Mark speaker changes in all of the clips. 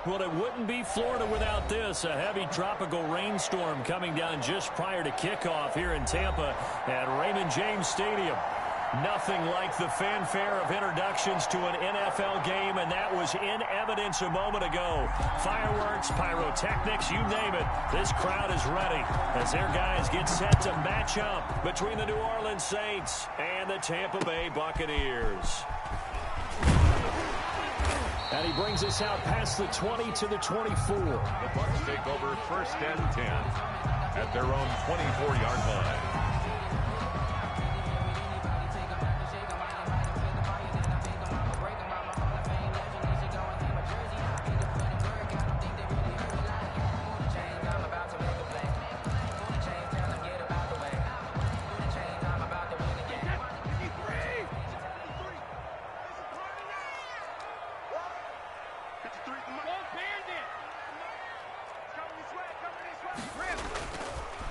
Speaker 1: Well, it wouldn't be Florida without this. A heavy tropical rainstorm coming down just prior to kickoff here in Tampa at Raymond James Stadium. Nothing like the fanfare of introductions to an NFL game, and that was in evidence a moment ago. Fireworks, pyrotechnics, you name it. This crowd is ready as their guys get set to match up between the New Orleans Saints and the Tampa Bay Buccaneers. And he brings us out past the 20 to the 24.
Speaker 2: The Bucs take over 1st and 10 at their own 24-yard line.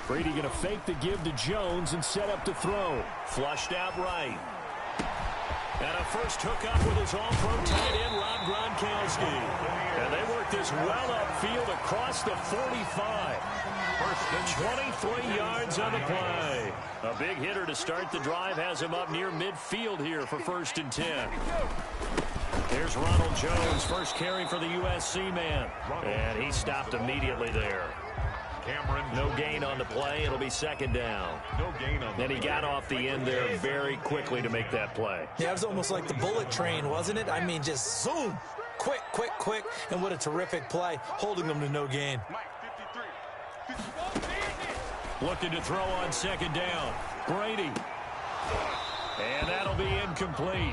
Speaker 1: Brady going to fake the give to Jones and set up to throw. Flushed out right. And a first hookup with his all-pro tight end, Rob Gronkowski. And they work this well upfield across the 45. 23 yards on the play. A big hitter to start the drive has him up near midfield here for 1st and 10. Here's Ronald Jones, first carry for the USC man. And he stopped immediately there.
Speaker 2: Cameron.
Speaker 1: No gain on the play. It'll be 2nd down.
Speaker 2: No gain on the
Speaker 1: Then he got off the end there very quickly to make that play.
Speaker 3: Yeah, it was almost like the bullet train, wasn't it? I mean, just zoom. Quick, quick, quick. And what a terrific play, holding them to no gain.
Speaker 1: Looking to throw on 2nd down. Brady. And that'll be incomplete.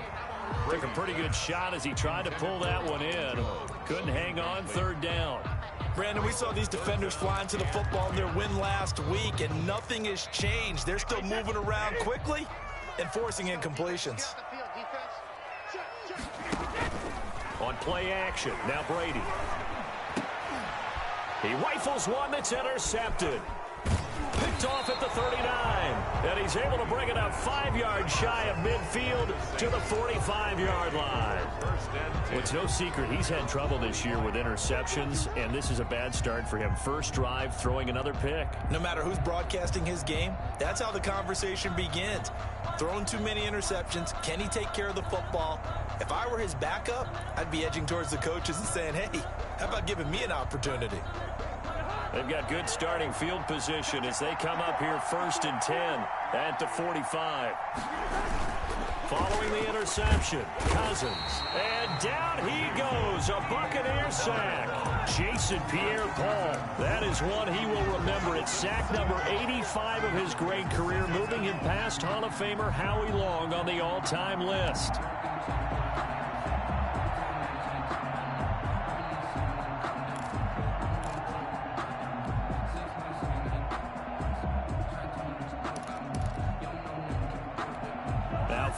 Speaker 1: Took a pretty good shot as he tried to pull that one in. Couldn't hang on 3rd down.
Speaker 3: Brandon, we saw these defenders flying to the football in their win last week, and nothing has changed. They're still moving around quickly and forcing incompletions.
Speaker 1: On play action, now Brady. He rifles one that's intercepted. Picked off at the 39. And he's able to bring it up 5 yards shy of midfield to the 45-yard line. Well, it's no secret he's had trouble this year with interceptions, and this is a bad start for him. First drive, throwing another pick.
Speaker 3: No matter who's broadcasting his game, that's how the conversation begins. Throwing too many interceptions, can he take care of the football? If I were his backup, I'd be edging towards the coaches and saying, hey, how about giving me an opportunity?
Speaker 1: They've got good starting field position as they come up here 1st and 10 at the 45. Following the interception, Cousins. And down he goes, a Buccaneer sack. Jason Pierre-Paul. That is one he will remember. It's sack number 85 of his great career, moving him past Hall of Famer Howie Long on the all-time list.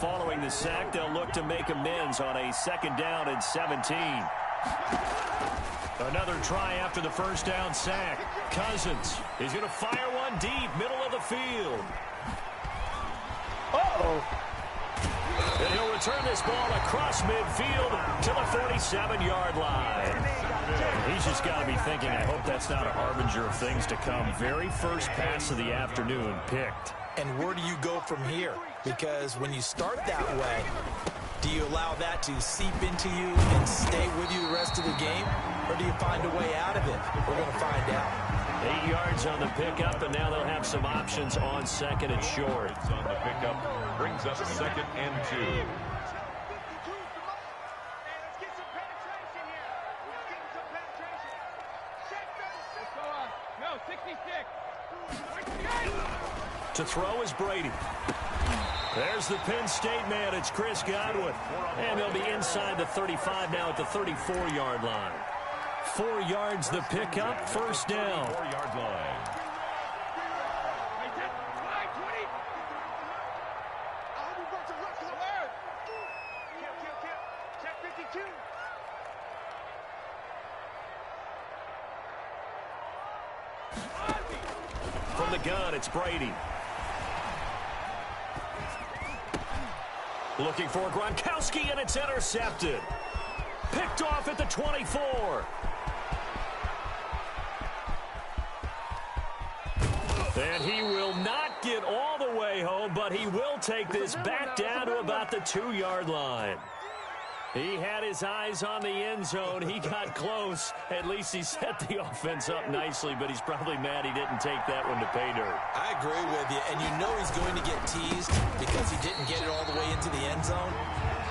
Speaker 1: Following the sack, they'll look to make amends on a 2nd down and 17. Another try after the 1st down sack. Cousins is going to fire one deep, middle of the field. And he'll return this ball across midfield to the 47-yard line. He's just got to be thinking, I hope that's not a harbinger of things to come. Very first pass of the afternoon picked.
Speaker 3: And where do you go from here? Because when you start that way, do you allow that to seep into you and stay with you the rest of the game? Or do you find a way out of it? We're going to find out.
Speaker 1: 8 yards on the pickup, and now they'll have some options on 2nd and short.
Speaker 2: On the pickup brings up 2nd and 2.
Speaker 1: To throw is Brady. There's the Penn State man. It's Chris Godwin. And they'll be inside the 35 now at the 34-yard line. 4 yards the pickup, 1st down.
Speaker 2: 4-yard line.
Speaker 1: From the gun, it's Brady. Looking for Gronkowski, and it's intercepted. Picked off at the 24. And he will not get all the way home, but he will take this back down to about the 2-yard line. He had his eyes on the end zone. He got close. At least he set the offense up nicely, but he's probably mad he didn't take that one to pay dirt.
Speaker 3: I agree with you, and you know he's going to get teased because he didn't get it all the way into the end zone.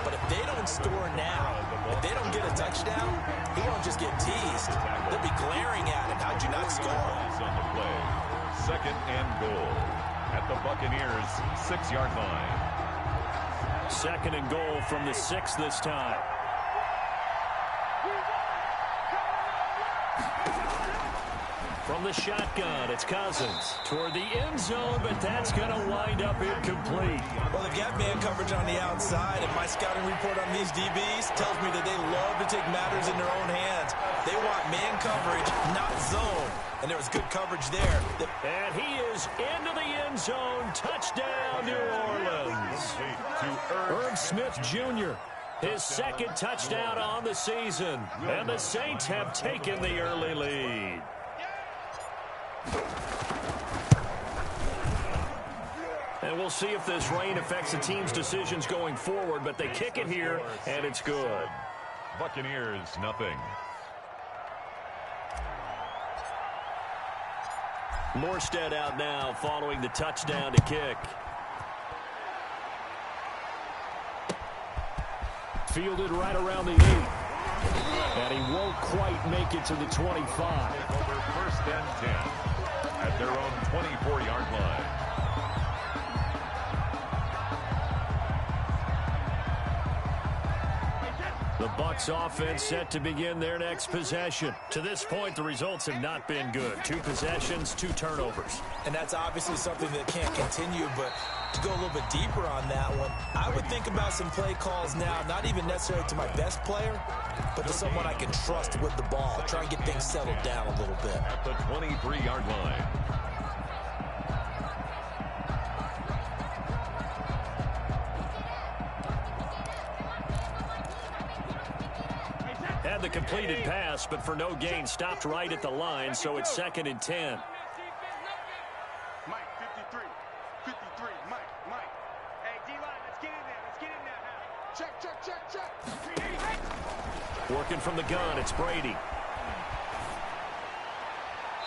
Speaker 3: But if they don't score now, if they don't get a touchdown, he won't just get teased. They'll be glaring at him. How'd you not score?
Speaker 2: On the play. Second and goal at the Buccaneers' 6-yard line.
Speaker 1: Second and goal from the 6 this time. From the shotgun, it's Cousins toward the end zone, but that's going to wind up incomplete.
Speaker 3: Well, they've got man coverage on the outside, and my scouting report on these DBs tells me that they love to take matters in their own hands. They want man coverage, not zone. And there was good coverage there.
Speaker 1: And he is into the end zone. Touchdown, New Orleans. Irv Smith Jr., his second touchdown on the season. And the Saints have taken the early lead. And we'll see if this rain affects the team's decisions going forward, but they kick it here, and it's good.
Speaker 2: Buccaneers, nothing.
Speaker 1: Morstead out now following the touchdown to kick. Fielded right around the 8. And he won't quite make it to the 25.
Speaker 2: Over first and 10 at their own 24-yard line.
Speaker 1: The Bucs offense set to begin their next possession. To this point, the results have not been good. 2 possessions, 2 turnovers.
Speaker 3: And that's obviously something that can't continue, but to go a little bit deeper on that one, I would think about some play calls now, not even necessarily to my best player, but to someone I can trust with the ball. Try and get things settled down a little bit.
Speaker 2: At the 23-yard line.
Speaker 1: Had the completed pass, but for no gain, stopped right at the line, so it's 2nd and 10.
Speaker 4: Mike, 53, Mike. Hey, D-line, let's get in there now. Check.
Speaker 1: Working from the gun, it's Brady.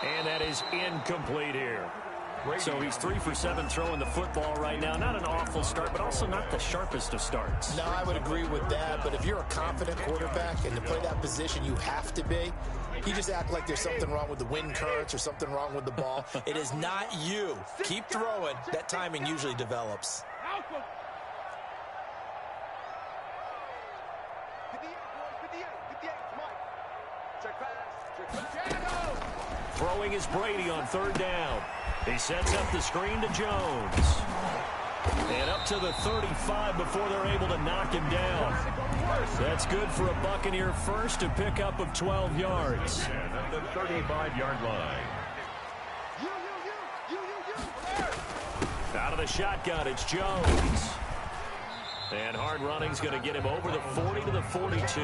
Speaker 1: And that is incomplete here. So he's 3 for 7 throwing the football right now. Not an awful start, but also not the sharpest of starts.
Speaker 3: No, I would agree with that, but if you're a confident quarterback and to play that position you have to be, you just act like there's something wrong with the wind currents or something wrong with the ball. It is not you. Keep throwing. That timing usually develops.
Speaker 1: Throwing is Brady on 3rd down. He sets up the screen to Jones. And up to the 35 before they're able to knock him down. That's good for a Buccaneer first, a pickup of 12 yards.
Speaker 2: At the 35-yard line.
Speaker 1: Out of the shotgun, it's Jones. And hard running's going to get him over the 40 to the 42.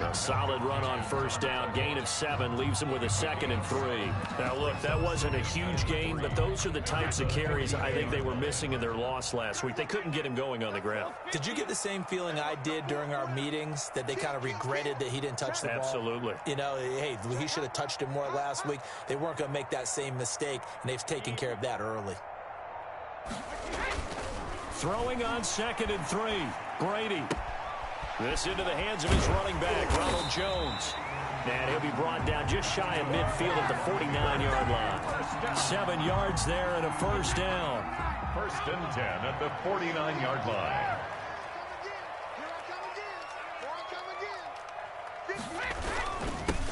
Speaker 1: A solid run on 1st down. Gain of 7 leaves him with a 2nd and 3. Now, look, that wasn't a huge gain, but those are the types of carries I think they were missing in their loss last week. They couldn't get him going on the ground.
Speaker 3: Did you get the same feeling I did during our meetings, that they kind of regretted that he didn't touch the ball?
Speaker 1: Absolutely.
Speaker 3: You know, hey, he should have touched him more last week. They weren't going to make that same mistake, and they've taken care of that early.
Speaker 1: Throwing on 2nd and 3. Brady. This into the hands of his running back, Ronald Jones. And he'll be brought down just shy of midfield at the 49-yard line. 7 yards there and a 1st down.
Speaker 2: 1st and 10 at the 49-yard line.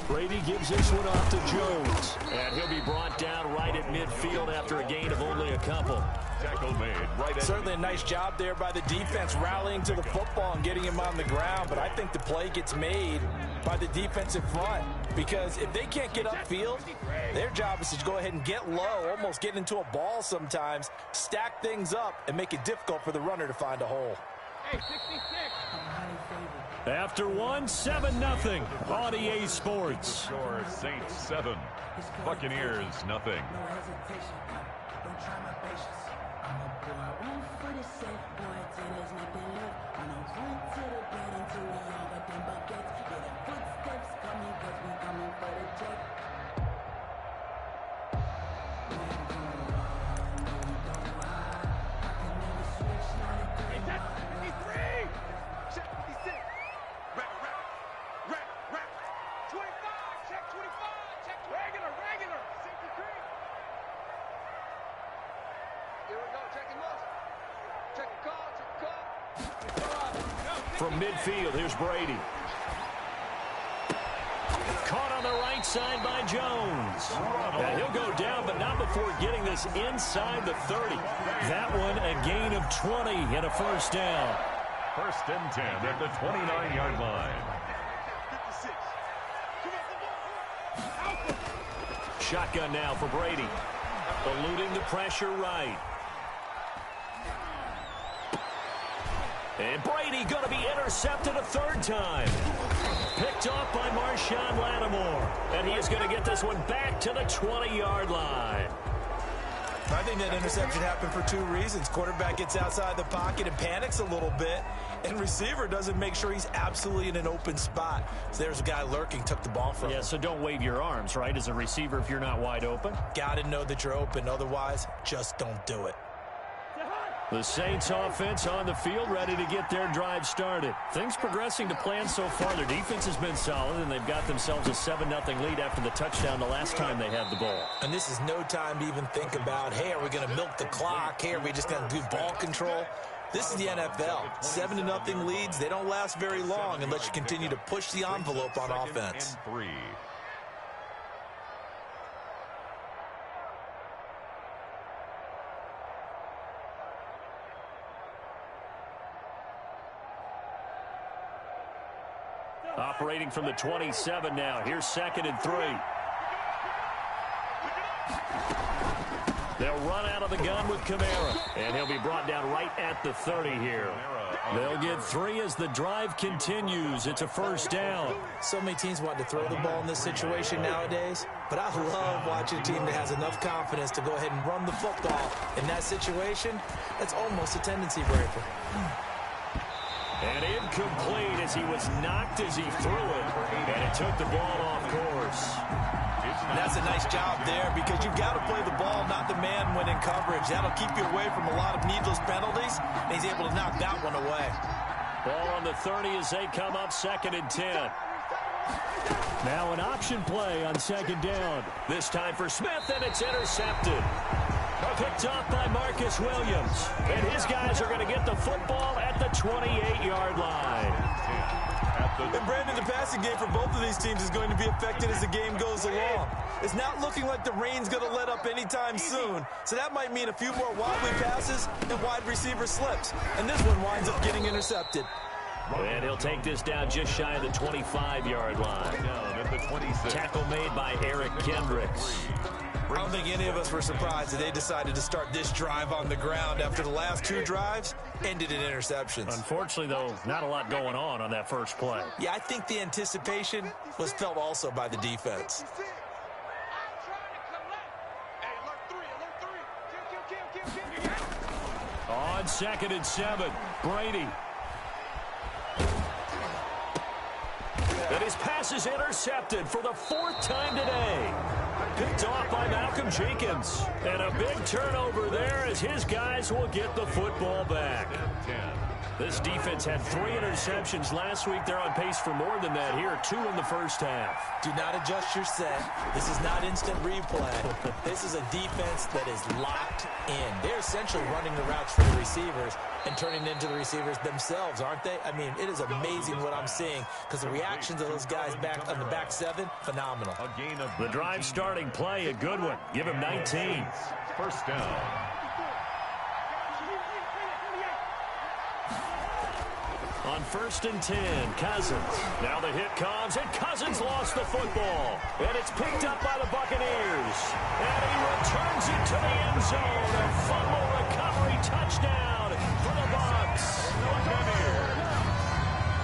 Speaker 1: Brady gives this one off to Jones. And he'll be brought down right at midfield after a gain of only a couple.
Speaker 2: Tackle made right at
Speaker 3: Certainly a nice job there by the defense rallying to the football and getting him on the ground, but I think the play gets made by the defensive front, because if they can't get upfield, their job is to go ahead and get low, almost get into a ball sometimes, stack things up, and make it difficult for the runner to find a hole.
Speaker 4: Hey, 66.
Speaker 1: After one, 7-0 on EA Sports.
Speaker 2: Score Saints 7, Buccaneers 0.
Speaker 1: From midfield, here's Brady. Caught on the right side by Jones. Now he'll go down, but not before getting this inside the 30. That one a gain of 20 and a first down.
Speaker 2: First and 10 at the 29-yard line.
Speaker 1: Shotgun now for Brady. Eluding the pressure right. And Brady going to be intercepted a third time. Picked off by Marshawn Lattimore. And he is going to get this one back to the 20-yard line.
Speaker 3: I think that interception happened for two reasons. Quarterback gets outside the pocket and panics a little bit. And receiver doesn't make sure he's absolutely in an open spot. So there's a guy lurking, took the ball from him.
Speaker 1: Yeah, so don't wave your arms, right, as a receiver if you're not wide open.
Speaker 3: Got to know that you're open. Otherwise, just don't do it.
Speaker 1: The Saints offense on the field, ready to get their drive started. Things progressing to plan so far. Their defense has been solid, and they've got themselves a 7-0 lead after the touchdown the last time they had the ball.
Speaker 3: And this is no time to even think about, hey, are we going to milk the clock? Hey, are we just going to do ball control? This is the NFL. 7-0 leads, they don't last very long unless you continue to push the envelope on offense.
Speaker 2: 3.
Speaker 1: Operating from the 27 now. Here's 2nd and 3. They'll run out of the gun with Kamara. And he'll be brought down right at the 30 here. They'll get 3 as the drive continues. It's a first down.
Speaker 3: So many teams want to throw the ball in this situation nowadays. But I love watching a team that has enough confidence to go ahead and run the football. In that situation, that's almost a tendency breaker.
Speaker 1: And incomplete as he was knocked as he threw it. And it took the ball off course.
Speaker 3: And that's a nice job there because you've got to play the ball, not the man when in coverage. That'll keep you away from a lot of needless penalties. And he's able to knock that one away.
Speaker 1: Ball on the 30 as they come up 2nd and 10. Now an option play on 2nd down. This time for Smith, and it's intercepted. Picked off by Marcus Williams. And his guys are going to get the football at the 28-yard line.
Speaker 3: And Brandon, the passing game for both of these teams is going to be affected as the game goes along. It's not looking like the rain's going to let up anytime soon. So that might mean a few more wobbly passes and wide receiver slips. And this one winds up getting intercepted.
Speaker 1: And he'll take this down just shy of the 25-yard line.
Speaker 2: Down at the 26.
Speaker 1: Tackle made by Eric Kendricks.
Speaker 3: I don't think any of us were surprised that they decided to start this drive on the ground after the last 2 drives ended in interceptions.
Speaker 1: Unfortunately, though, not a lot going on that first play.
Speaker 3: Yeah, I think the anticipation was felt also by the defense.
Speaker 1: On 2nd and 7, Brady. And his pass is intercepted for the 4th time today. Picked off by Malcolm Jenkins. And a big turnover there as his guys will get the football back. This defense had 3 interceptions last week. They're on pace for more than that here. 2 in the first half.
Speaker 3: Do not adjust your set. This is not instant replay. This is a defense that is locked in. They're essentially running the routes for the receivers and turning into the receivers themselves, aren't they? I mean, it is amazing what I'm seeing because the reactions of those guys back on the back 7, phenomenal.
Speaker 2: A gain of
Speaker 1: the drive starting play, a good one. Give him 19.
Speaker 2: First down.
Speaker 1: On 1st and 10, Cousins. Now the hit comes, and Cousins lost the football. And it's picked up by the Buccaneers. And he returns it to the end zone. A fumble recovery touchdown for the Bucs.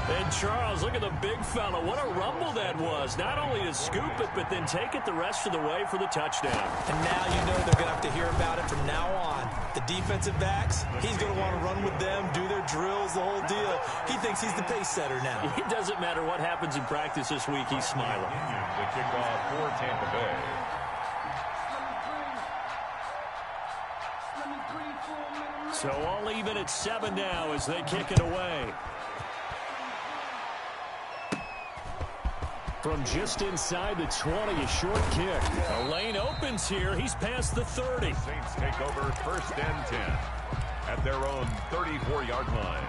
Speaker 1: And Charles, look at the big fella. What a rumble that was. Not only to scoop it, but then take it the rest of the way for the touchdown.
Speaker 3: And now you know they're going to have to hear about it from now on. The defensive backs, he's going to want to run with them, do their drills, the whole deal. He thinks he's the pace setter now.
Speaker 1: It doesn't matter what happens in practice this week. He's smiling.
Speaker 2: The kickoff for Tampa Bay.
Speaker 1: So all even at 7 now as they kick it away. From just inside the 20, a short kick. A lane opens here. He's past the 30.
Speaker 2: Saints take over 1st and 10 at their own 34-yard line.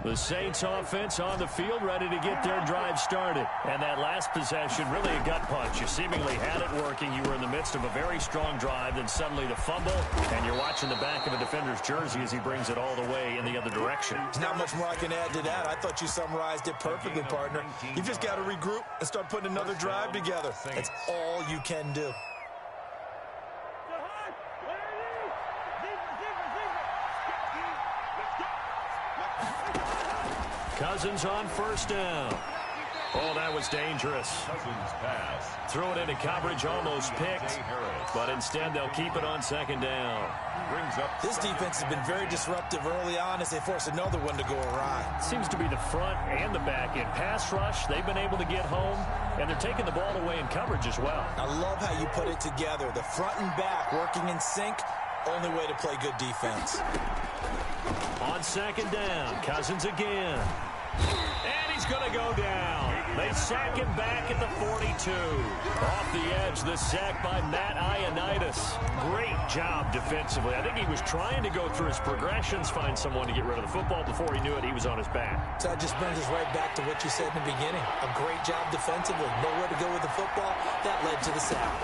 Speaker 1: The Saints offense on the field, ready to get their drive started. And that last possession, really a gut punch. You seemingly had it working. You were in the midst of a very strong drive, then suddenly the fumble, and you're watching the back of a defender's jersey as he brings it all the way in the other direction.
Speaker 3: There's not much more I can add to that. I thought you summarized it perfectly, partner. You've just got to regroup and start putting another drive together. That's all you can do.
Speaker 1: Cousins on 1st down. Oh, that was dangerous.
Speaker 2: Cousins pass.
Speaker 1: Threw it into coverage, almost picked. But instead, they'll keep it on 2nd down.
Speaker 2: Brings up
Speaker 3: This defense has been very disruptive early on as they force another one to go awry.
Speaker 1: Seems to be the front and the back end. Pass rush, they've been able to get home, and they're taking the ball away in coverage as well.
Speaker 3: I love how you put it together. The front and back working in sync, only way to play good defense.
Speaker 1: On 2nd down, Cousins again. And he's going to go down. They sack him back at the 42. Off the edge, the sack by Matt Ioannidis. Great job defensively. I think he was trying to go through his progressions, find someone to get rid of the football. Before he knew it, he was on his back.
Speaker 3: So that just brings us right back to what you said in the beginning. A great job defensively. Nowhere to go with the football. That led to the sack.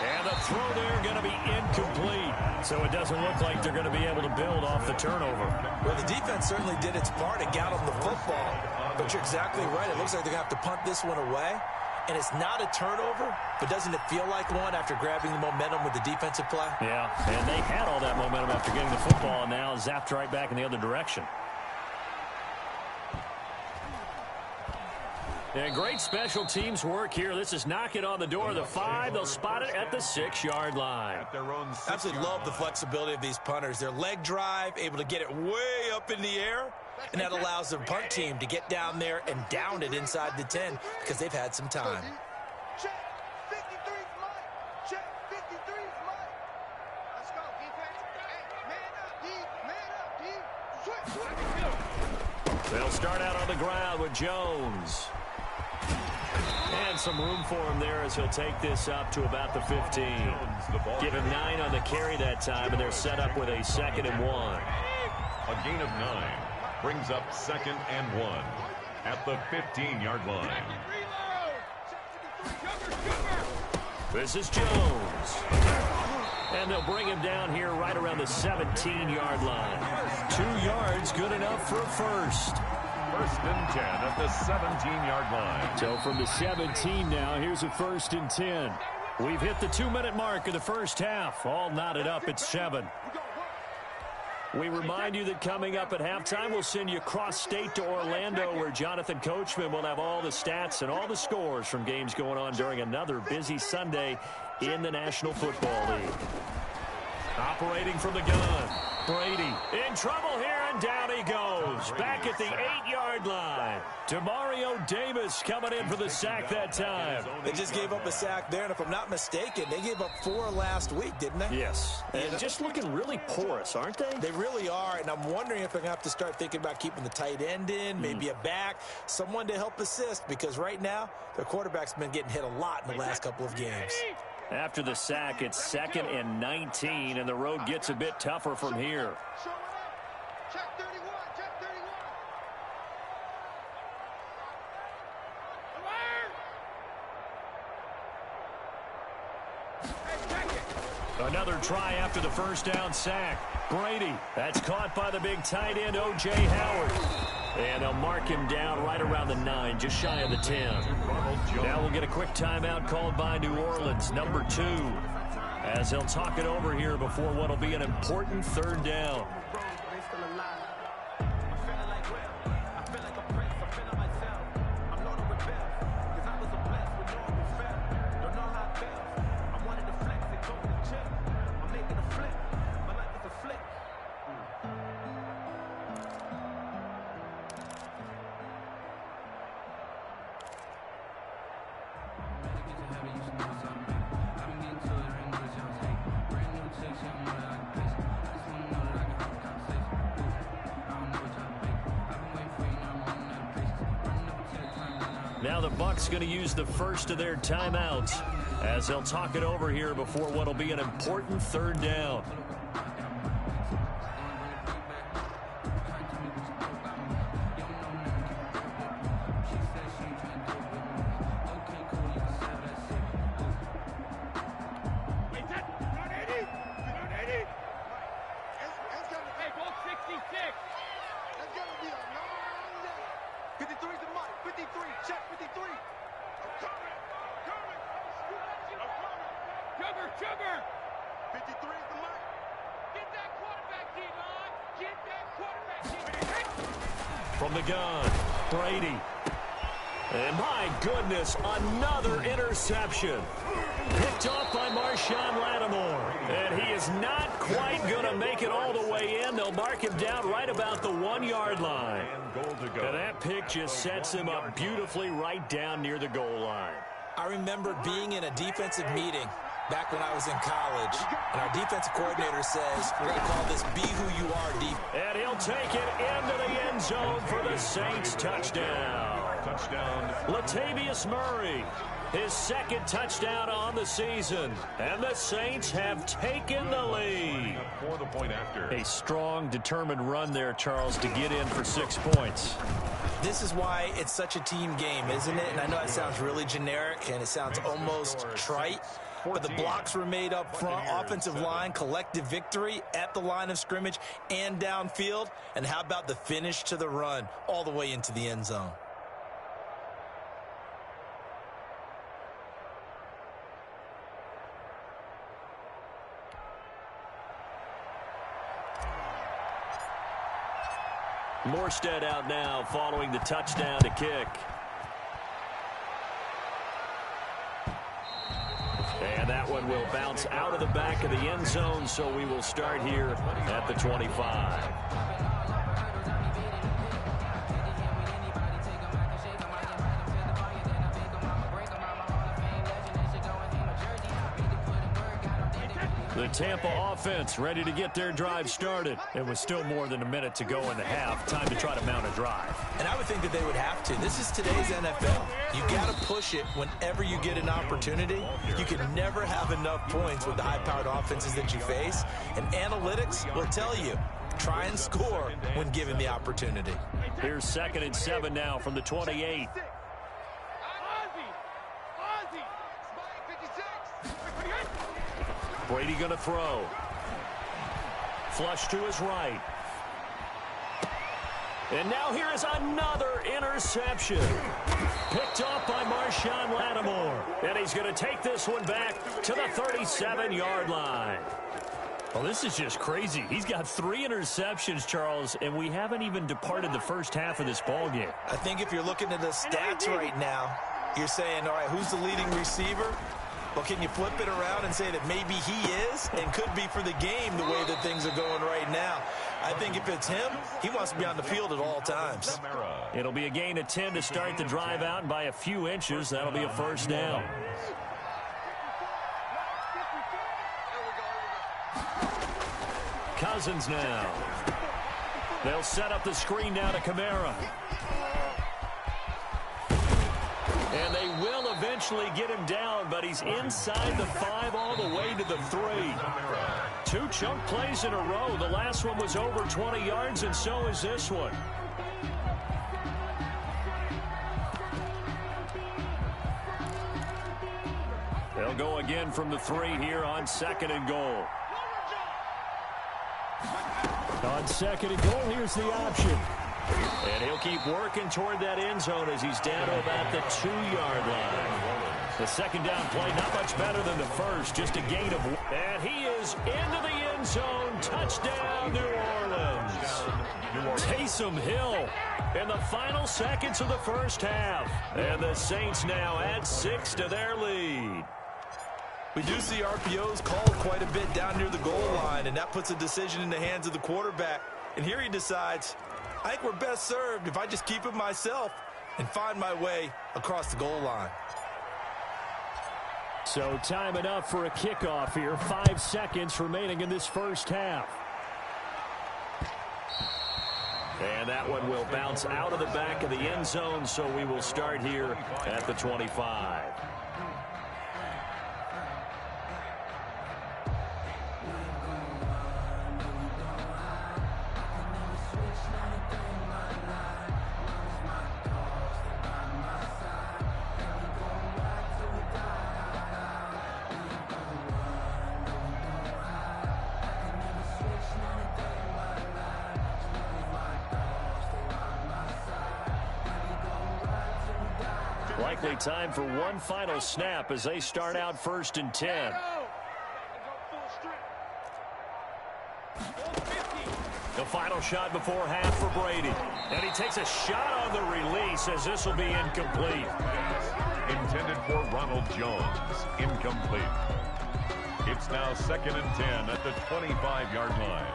Speaker 1: And the throw there going to be incomplete. So it doesn't look like they're going to be able to build off the turnover.
Speaker 3: Well, the defense certainly did its part and got them the football. But you're exactly right. It looks like they're going to have to punt this one away. And it's not a turnover, but doesn't it feel like one after grabbing the momentum with the defensive play?
Speaker 1: Yeah, and they had all that momentum after getting the football, and now zapped right back in the other direction. And great special teams work here. This is knock it on the door of the 5. They'll spot it at the 6-yard line.
Speaker 2: at their own 6-yard
Speaker 3: Absolutely love the flexibility of these punters. Their leg drive, able to get it way up in the air, and that allows the punt team to get down there and down it inside the 10 because they've had some time.
Speaker 4: Check. 53's Mike. Check. 53's Mike. Let's go, defense. Hey, man up, D. Man up, D. Switch.
Speaker 1: They'll start out on the ground with Jones. And some room for him there as he'll take this up to about the 15. Give him 9 on the carry that time, and they're set up with a 2nd and 1.
Speaker 2: A gain of 9 brings up 2nd and 1 at the 15-yard line.
Speaker 1: This is Jones. And they'll bring him down here right around the 17-yard line. 2 yards, good enough for a first.
Speaker 2: 1st and 10 at the 17-yard line.
Speaker 1: So from the 17 now, here's a 1st and 10. We've hit the 2-minute mark of the first half. All knotted up at 7. We remind you that coming up at halftime, we'll send you cross-state to Orlando, where Jonathan Coachman will have all the stats and all the scores from games going on during another busy Sunday in the National Football League. Operating from the gun, Brady in trouble here, and down he goes. Back at the 8-yard line. Demario Davis coming in for the sack that time.
Speaker 3: They just gave up a sack there, and if I'm not mistaken, they gave up 4 last week, didn't they?
Speaker 1: Yes, and just looking really porous, aren't they?
Speaker 3: They really are, and I'm wondering if they're going to have to start thinking about keeping the tight end in, maybe a back, someone to help assist, because right now, their quarterback's been getting hit a lot in the last couple of games.
Speaker 1: After the sack, it's 2nd and 19, and the road gets a bit tougher from here.
Speaker 4: Check 31. Check 31.
Speaker 1: Another try after the first down sack. Brady, that's caught by the big tight end, O.J. Howard. And they'll mark him down right around the 9, just shy of the 10. Now we'll get a quick timeout called by New Orleans, number 2, as they'll talk it over here before what will be an important 3rd down. Now the Bucs going to use the first of their timeouts as they'll talk it over here before what will be an important 3rd down. From the gun, Brady. And my goodness, another interception. Picked off by Marshawn Lattimore. And he is not quite going to make it all the way in. They'll mark him down right about the 1-yard line. And that pick just sets him up beautifully right down near the goal line.
Speaker 3: I remember being in a defensive meeting back when I was in college, and our defensive coordinator says, we're going to call this Be Who You Are defense.
Speaker 1: And he'll take it into the end zone for the Saints touchdown. Latavius Murray, his 2nd touchdown on the season. And the Saints have taken the lead.
Speaker 2: For the point after.
Speaker 1: A strong, determined run there, Charles, to get in for 6 points.
Speaker 3: This is why it's such a team game, isn't it? And I know it sounds really generic and it sounds almost trite, but the blocks were made up front, offensive line, collective victory at the line of scrimmage and downfield. And how about the finish to the run all the way into the end zone?
Speaker 1: Morstead out now following the touchdown to kick. And that one will bounce out of the back of the end zone, so we will start here at the 25. The Tampa offense ready to get their drive started. It was still more than a minute to go in the half. Time to try to mount a drive.
Speaker 3: And I would think that they would have to. This is today's NFL. You got to push it whenever you get an opportunity. You can never have enough points with the high-powered offenses that you face. And analytics will tell you, try and score when given the opportunity.
Speaker 1: Here's 2nd and 7 now from the 28. Brady going to throw. Flush to his right. And now here is another interception. Picked off by Marshawn Lattimore. And he's going to take this one back to the 37-yard line. Well, this is just crazy. He's got 3 interceptions, Charles, and we haven't even departed the first half of this ballgame.
Speaker 3: I think if you're looking at the stats right now, you're saying, all right, who's the leading receiver? Well, can you flip it around and say that maybe he is and could be for the game the way that things are going right now? I think if it's him, he wants to be on the field at all times.
Speaker 1: It'll be a gain of 10 to start the drive out, and by a few inches, that'll be a 1st down. Cousins now. They'll set up the screen now to Kamara. And they will eventually get him down, but he's inside the 5 all the way to the 3. 2 chunk plays in a row. The last one was over 20 yards, and so is this one. They'll go again from the 3 here on 2nd and goal. On 2nd and goal, here's the option. And he'll keep working toward that end zone as he's down to about the 2-yard line. The second down play, not much better than the first, just a gain of 1. And he is into the end zone. Touchdown, New Orleans. Taysom Hill in the final seconds of the first half. And the Saints now add 6 to their lead.
Speaker 3: We do see RPOs called quite a bit down near the goal line, and that puts a decision in the hands of the quarterback. And here he decides, I think we're best served if I just keep it myself and find my way across the goal line.
Speaker 1: So time enough for a kickoff here. 5 seconds remaining in this first half. And that one will bounce out of the back of the end zone, so we will start here at the 25. Likely time for one final snap as they start out 1st and 10. The final shot before half for Brady. And he takes a shot on the release as this will be incomplete.
Speaker 2: Intended for Ronald Jones. Incomplete. It's now 2nd and 10 at the 25-yard line.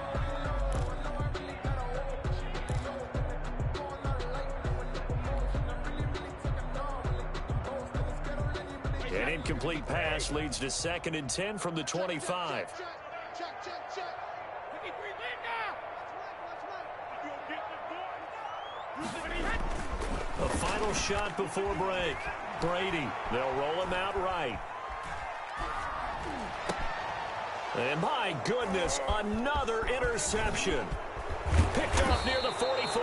Speaker 1: An incomplete pass leads to 2nd and 10 from the 25. A final shot before break. Brady, they'll roll him out right. And my goodness, another interception. Picked off near the 44.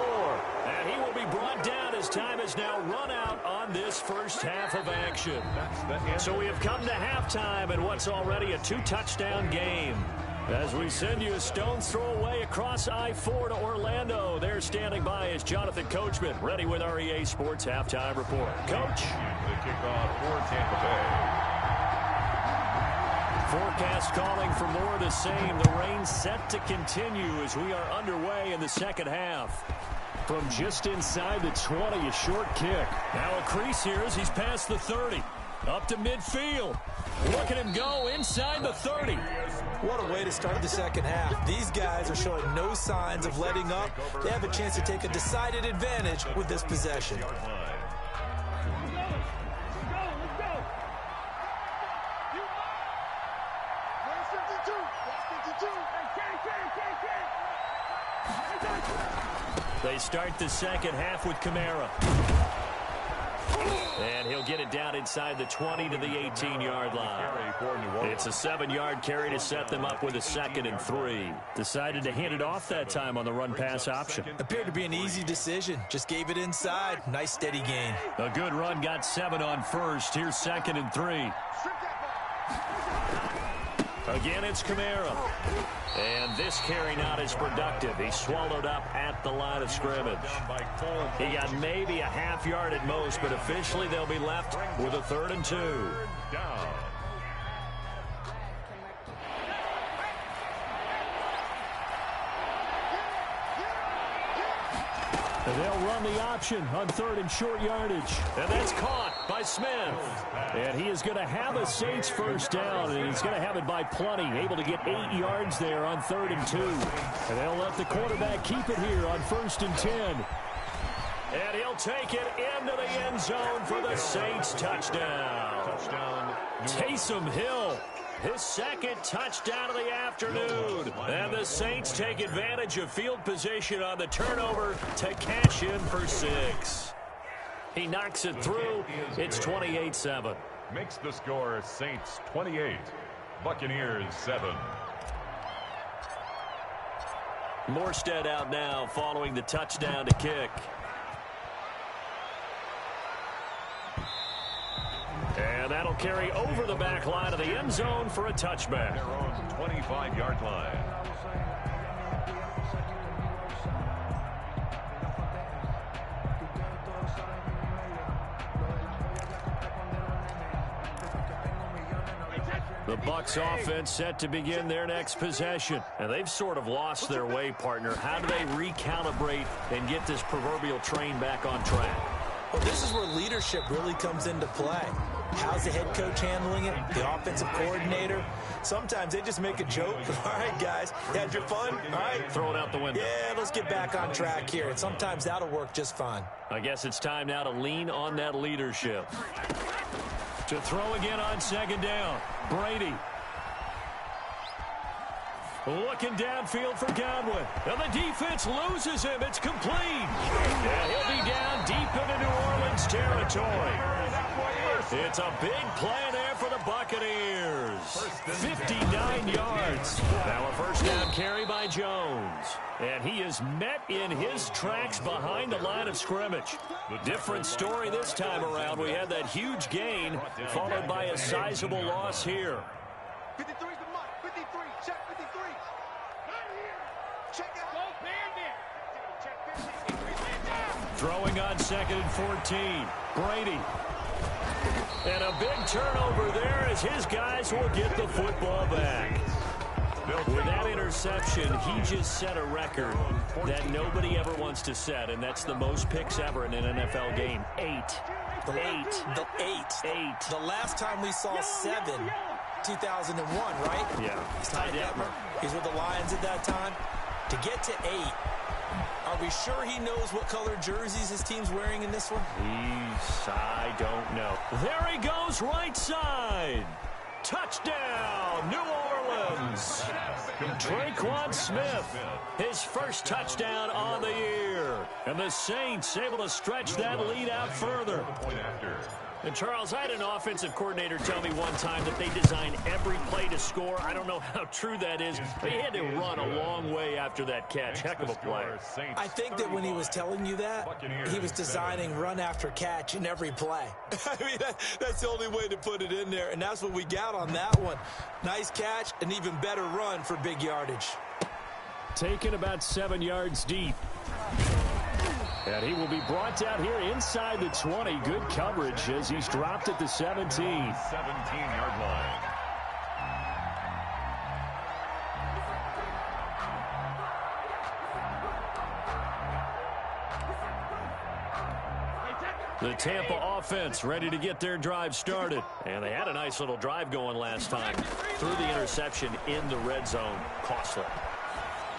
Speaker 1: And he will be brought down as time is now run out on this first half of action. So we have come to halftime in what's already a 2-touchdown game. As we send you a stone's throw away across I-4 to Orlando. There standing by is Jonathan Coachman, ready with our EA Sports Halftime Report. Coach.
Speaker 2: The kickoff for Tampa Bay.
Speaker 1: Forecast calling for more of the same. The rain set to continue as we are underway in the second half. From just inside the 20, a short kick. Now a crease here as he's past the 30. Up to midfield. Look at him go inside the 30.
Speaker 3: What a way to start the second half. These guys are showing no signs of letting up. They have a chance to take a decided advantage with this possession.
Speaker 1: They start the second half with Kamara. And he'll get it down inside the 20 to the 18-yard line. It's a 7-yard carry to set them up with a 2nd and 3. Decided to hand it off that time on the run-pass option.
Speaker 3: Appeared to be an easy decision. Just gave it inside. Nice steady gain.
Speaker 1: A good run, got 7 on first. Here's 2nd and 3. Again, it's Kamara. And this carry not as productive. He swallowed up at the line of scrimmage. He got maybe a half-yard at most, but officially they'll be left with a 3rd and 2.
Speaker 2: Down.
Speaker 1: And they'll run the option on 3rd and short yardage. And that's caught by Smith. And he is going to have a Saints first down, and he's going to have it by plenty. Able to get 8 yards there on 3rd and 2. And they'll let the quarterback keep it here on 1st and 10. And he'll take it into the end zone for the Saints touchdown. Taysom Hill. His 2nd touchdown of the afternoon. And the Saints take advantage of field position on the turnover to cash in for 6. He knocks it through. It's 28-7.
Speaker 2: Makes the score Saints 28, Buccaneers 7.
Speaker 1: Morstead out now following the touchdown to kick. And that'll carry over the back line of the end zone for a touchback.
Speaker 2: Their own 25-yard line.
Speaker 1: The Bucs offense set to begin their next possession. And they've sort of lost their way, partner. How do they recalibrate and get this proverbial train back on track?
Speaker 3: Well, this is where leadership really comes into play. How's the head coach handling it? The offensive coordinator? Sometimes they just make a joke. All right, guys, had your fun? All right.
Speaker 1: Throw it out the window.
Speaker 3: Yeah, let's get back on track here. And sometimes that'll work just fine.
Speaker 1: I guess it's time now to lean on that leadership. To throw again on second down. Brady. Looking downfield for Godwin. And the defense loses him. It's complete. And he'll be down deep into New Orleans territory. It's a big play there for the Buccaneers. 59 yards. Now a first down carry by Jones. And he is met in his tracks behind the line of scrimmage. Different story this time around. We had that huge gain followed by a sizable loss here.
Speaker 4: 53's the mark. 53. Check 53. Check out. Go Bandit. Check 50.
Speaker 1: Throwing on second and 14. Brady. And a big turnover there as his guys will get the football back. With that interception, he just set a record that nobody ever wants to set, and that's the most picks ever in an NFL game. 8.
Speaker 3: The last time we saw 7, 2001, right?
Speaker 1: Yeah.
Speaker 3: He's Ty Detmer. He's with the Lions at that time. To get to 8, are we sure he knows what color jerseys his team's wearing in this one?
Speaker 1: I don't know. There he goes, right side. Touchdown, New Orleans. Tre'Quan Smith, his first touchdown on the year. And the Saints able to stretch that lead out further. And, Charles, I had an offensive coordinator tell me one time that they design every play to score. I don't know how true that is, but he had to run a long way after that catch. Heck of a play.
Speaker 3: I think that when he was telling you that, he was designing run after catch in every play. I mean, that's the only way to put it in there, and that's what we got on that one. Nice catch, an even better run for big yardage.
Speaker 1: Taken about 7 yards deep. And he will be brought down here inside the 20. Good coverage as he's dropped at the 17.
Speaker 2: 17-yard line.
Speaker 1: The Tampa offense ready to get their drive started. And they had a nice little drive going last time. Threw the interception in the red zone. Costly.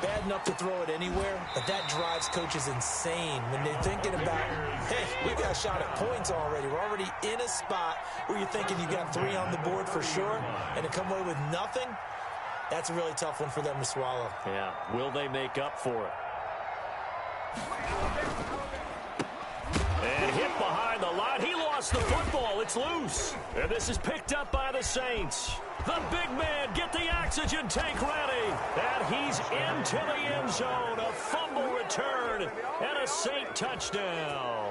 Speaker 3: Bad enough to throw it anywhere, but that drives coaches insane when they're thinking about, hey, we got a shot at points already. We're already in a spot where you're thinking you got 3 on the board for sure, and to come away with nothing, that's a really tough one for them to swallow.
Speaker 1: Yeah, will they make up for it? And hit behind the line. He lost the football. It's loose. And this is picked up by the Saints. The big man, get the oxygen tank ready. And he's into the end zone. A fumble return and a Saint touchdown.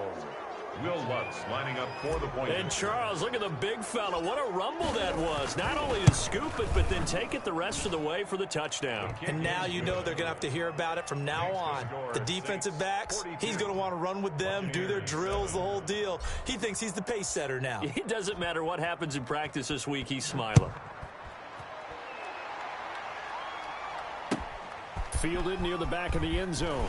Speaker 2: Will Lutz lining up for the point.
Speaker 1: And Charles, look at the big fella. What a rumble that was. Not only to scoop it, but then take it the rest of the way for the touchdown.
Speaker 3: And now you know they're going to have to hear about it from now on. The defensive backs, he's going to want to run with them, do their drills, the whole deal. He thinks he's the pace setter now.
Speaker 1: It doesn't matter what happens in practice this week. He's smiling. Fielded near the back of the end zone.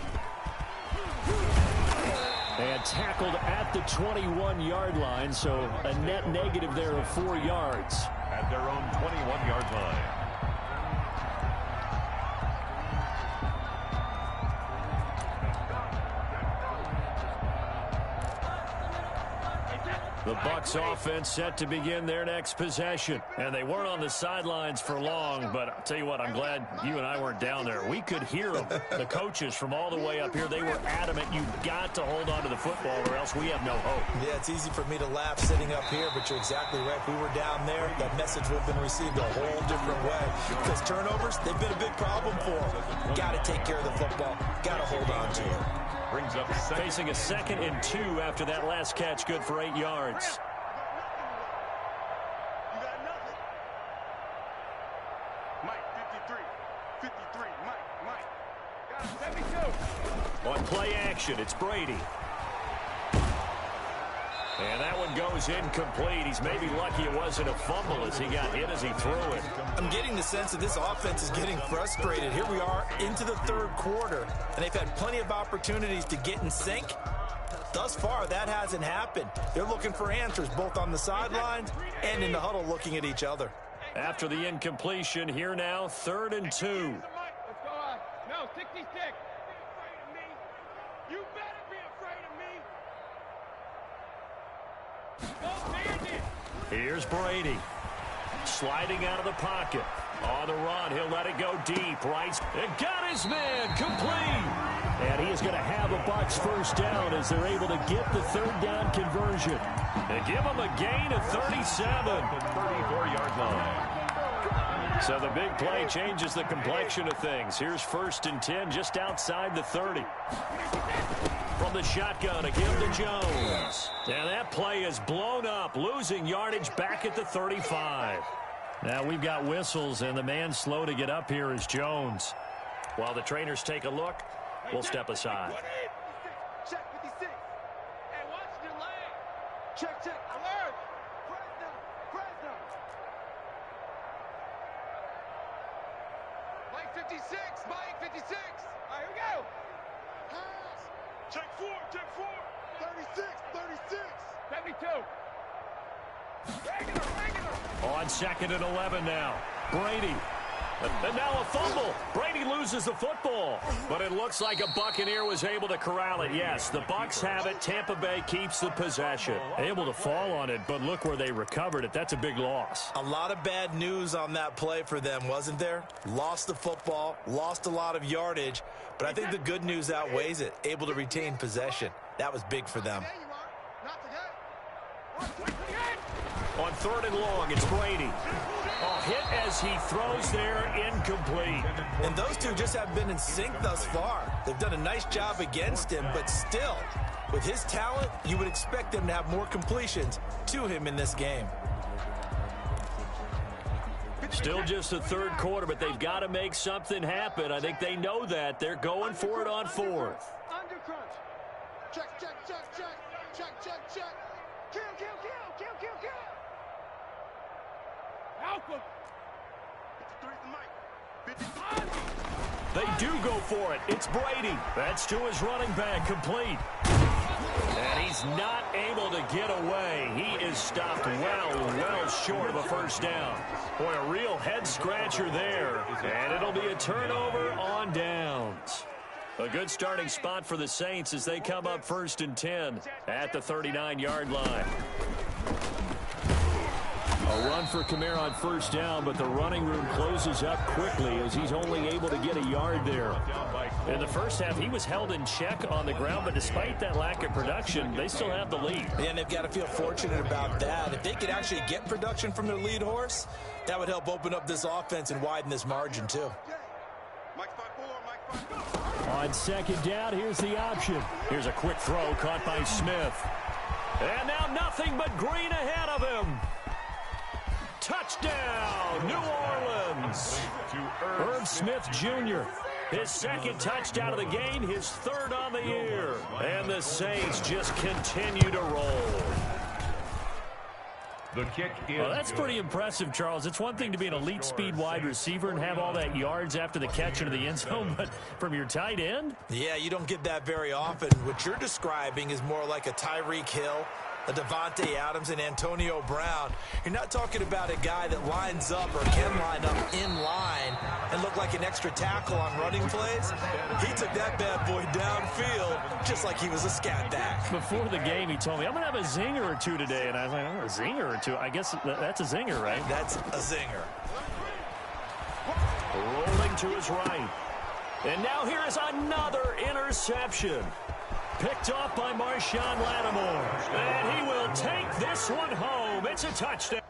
Speaker 1: And tackled at the 21-yard line, so a net negative there of 4 yards.
Speaker 2: At their own 21-yard line.
Speaker 1: The Bucs offense set to begin their next possession. And they weren't on the sidelines for long, but I'll tell you what, I'm glad you and I weren't down there. We could hear them, the coaches from all the way up here. They were adamant, you've got to hold on to the football or else we have no hope.
Speaker 3: Yeah, it's easy for me to laugh sitting up here, but you're exactly right. If we were down there, that message would have been received a whole different way. Because turnovers, they've been a big problem for them. Got to take care of the football. Got to hold on to it.
Speaker 2: Brings up
Speaker 1: facing a 2nd and 2 after that last catch, good for 8 yards.
Speaker 4: You got nothing. Mike, 53. 53. Mike. Got 72.
Speaker 1: On play action, it's Brady. And that one goes incomplete. He's maybe lucky it wasn't a fumble as he got hit as he threw it.
Speaker 3: I'm getting the sense that this offense is getting frustrated. Here we are into the third quarter, and they've had plenty of opportunities to get in sync. Thus far, that hasn't happened. They're looking for answers both on the sidelines and in the huddle looking at each other.
Speaker 1: After the incompletion, here now, 3rd and 2.
Speaker 4: Let's go on. No, 66. You better be afraid of me. Go bandit.
Speaker 1: Here's Brady. Sliding out of the pocket. On the run, he'll let it go deep. Right. It got his man complete. And he is going to have a Bucs first down as they're able to get the 3rd down conversion. And give him a gain of 37.
Speaker 2: 34-yard line.
Speaker 1: So the big play changes the complexion of things. Here's 1st and 10 just outside the 30. From the shotgun, a give to Jones. And that play is blown up, losing yardage back at the 35. Now we've got whistles, and the man slow to get up here is Jones. While the trainers take a look, we'll step aside.
Speaker 4: Check 56. Hey, watch your leg. Check, check. Alert. Press down. Press down. Mike 56. Mike 56. All right, here we go. Pass. Check 4. Check 4. 36. 36. 72. Regular.
Speaker 1: On 2nd and 11 now. Brady. And now a fumble. Brady loses the football. But it looks like a Buccaneer was able to corral it. Yes, the Bucs have it. Tampa Bay keeps the possession. Able to fall on it, but look where they recovered it. That's a big loss.
Speaker 3: A lot of bad news on that play for them, wasn't there? Lost the football, lost a lot of yardage, but I think the good news outweighs it. Able to retain possession. That was big for them.
Speaker 4: There you are. Not today.
Speaker 1: On 3rd and long, it's Brady. A hit as he throws there, incomplete.
Speaker 3: And those two just haven't been in sync thus far. They've done a nice job against him, but still, with his talent, you would expect them to have more completions to him in this game.
Speaker 1: Still just the 3rd quarter, but they've got to make something happen. I think they know that. They're going for it on 4th.
Speaker 4: Under crunch. Check, check, check, check. Check, check, check. Kill, kill, kill, kill, kill, kill. Alpha. 53 the mic. 55.
Speaker 1: They do go for it. It's Brady. That's to his running back, complete. And he's not able to get away. He is stopped well short of a first down. Boy, a real head-scratcher there. And it'll be a turnover on downs. A good starting spot for the Saints as they come up 1st and 10 at the 39-yard line. A run for Kamara on first down, but the running room closes up quickly as he's only able to get a yard there. In the first half, he was held in check on the ground, but despite that lack of production, they still have the lead.
Speaker 3: And they've got to feel fortunate about that. If they could actually get production from their lead horse, that would help open up this offense and widen this margin too.
Speaker 4: Mike 5-4, Mike 5-4.
Speaker 1: On 2nd down, here's the option. Here's a quick throw caught by Smith. And now nothing but green ahead of him. Touchdown, New Orleans. Irv Smith Jr., his 2nd touchdown of the game, his 3rd on the year. And the Saints just continue to roll.
Speaker 2: The kick is
Speaker 1: Well, that's
Speaker 2: good.
Speaker 1: pretty impressive, Charles. It's one thing to be an elite speed wide receiver and have all that yards after the catch into the end zone, but from your tight end?
Speaker 3: Yeah, you don't get that very often. What you're describing is more like a Tyreek Hill, a Devontae Adams, and Antonio Brown. You're not talking about a guy that lines up or can line up in line and look like an extra tackle on running plays. He took that bad boy downfield just like he was a scat back.
Speaker 1: Before the game, he told me, I'm going to have a zinger or two today. And I was like, oh, a zinger or two? I guess that's a zinger, right?
Speaker 3: That's a zinger.
Speaker 1: Rolling to his right. And now here is another interception. Picked off by Marshawn Lattimore. And he will take this one home. It's a touchdown.